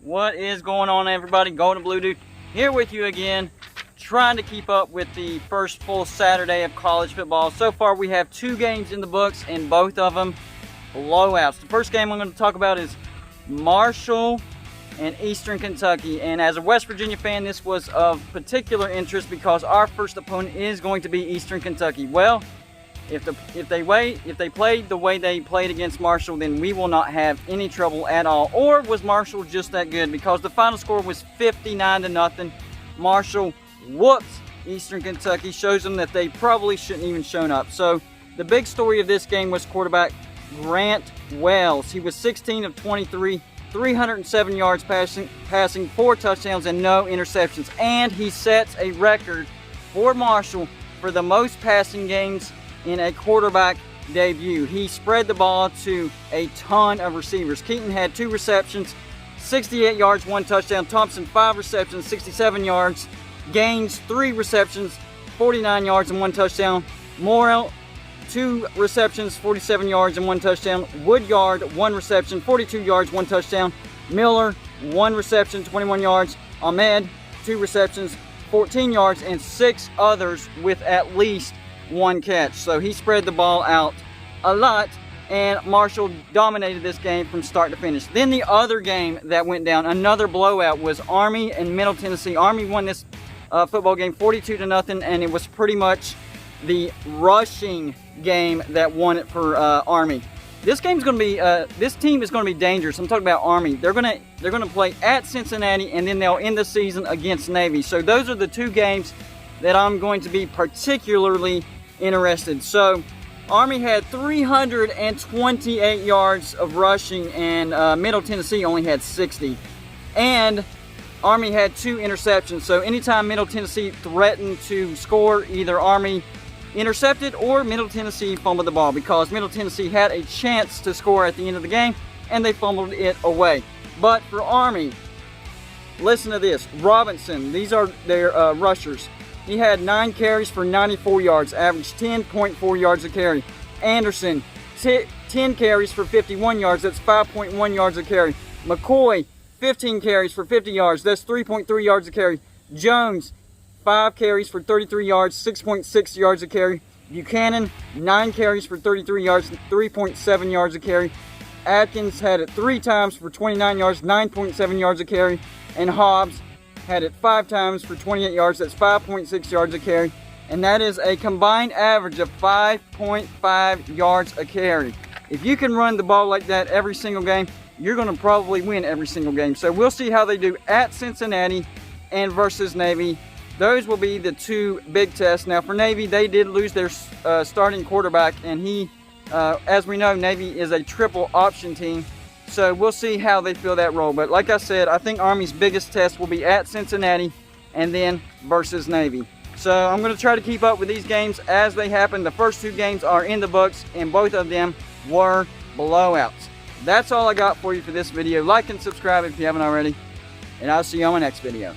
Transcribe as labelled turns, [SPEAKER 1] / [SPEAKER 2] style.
[SPEAKER 1] What is going on, everybody? Golden Blue Dude here with you again, trying to keep up with the first full Saturday of college football. So far we have 2 games in the books, and both of them blowouts. The first game I'm going to talk about is Marshall and Eastern Kentucky, and as a West Virginia fan, this was of particular interest because our first opponent is going to be Eastern Kentucky. Well, if they played the way they played against Marshall, then we will not have any trouble at all. Or was Marshall just that good? Because the final score was 59-0. Marshall whoops Eastern Kentucky, shows them that they probably shouldn't even shown up. So the big story of this game was quarterback Grant Wells. He was 16 of 23, 307 yards passing, 4 touchdowns and no interceptions. And he sets a record for Marshall for the most passing games in a quarterback debut. He spread the ball to a ton of receivers. Keaton had 2 receptions, 68 yards, 1 touchdown. Thompson 5 receptions, 67 yards. Gaines 3 receptions, 49 yards and 1 touchdown. Morrell 2 receptions, 47 yards and 1 touchdown. Woodyard 1 reception, 42 yards, 1 touchdown. Miller 1 reception, 21 yards. Ahmed 2 receptions, 14 yards, and 6 others with at least 1 catch. So he spread the ball out a lot, and Marshall dominated this game from start to finish. Then the other game that went down, another blowout, was Army and Middle Tennessee. Army won this football game 42-0, and it was pretty much the rushing game that won it for Army. This game's going to be this team is going to be dangerous. I'm talking about Army. They're going to play at Cincinnati, and then they'll end the season against Navy. So those are the 2 games that I'm going to be particularly interested. So Army had 328 yards of rushing, and Middle Tennessee only had 60. And Army had 2 interceptions. So anytime Middle Tennessee threatened to score, either Army intercepted or Middle Tennessee fumbled the ball, because Middle Tennessee had a chance to score at the end of the game and they fumbled it away. But for Army, listen to this. Robinson, these are their rushers. He had 9 carries for 94 yards, averaged 10.4 yards a carry. Anderson, 10 carries for 51 yards, that's 5.1 yards a carry. McCoy, 15 carries for 50 yards, that's 3.3 yards a carry. Jones, 5 carries for 33 yards, 6.6 yards a carry. Buchanan, 9 carries for 33 yards, 3.7 yards a carry. Atkins had it 3 times for 29 yards, 9.7 yards a carry. And Hobbs had it 5 times for 28 yards, that's 5.6 yards a carry. And that is a combined average of 5.5 yards a carry. If you can run the ball like that every single game, you're going to probably win every single game. So we'll see how they do at Cincinnati and versus Navy. Those will be the 2 big tests. Now for Navy, they did lose their starting quarterback, and he, as we know, Navy is a triple option team. So we'll see how they fill that role. But like I said, I think Army's biggest test will be at Cincinnati and then versus Navy. So I'm going to try to keep up with these games as they happen. The first 2 games are in the books, and both of them were blowouts. That's all I got for you for this video. Like and subscribe if you haven't already, and I'll see you on my next video.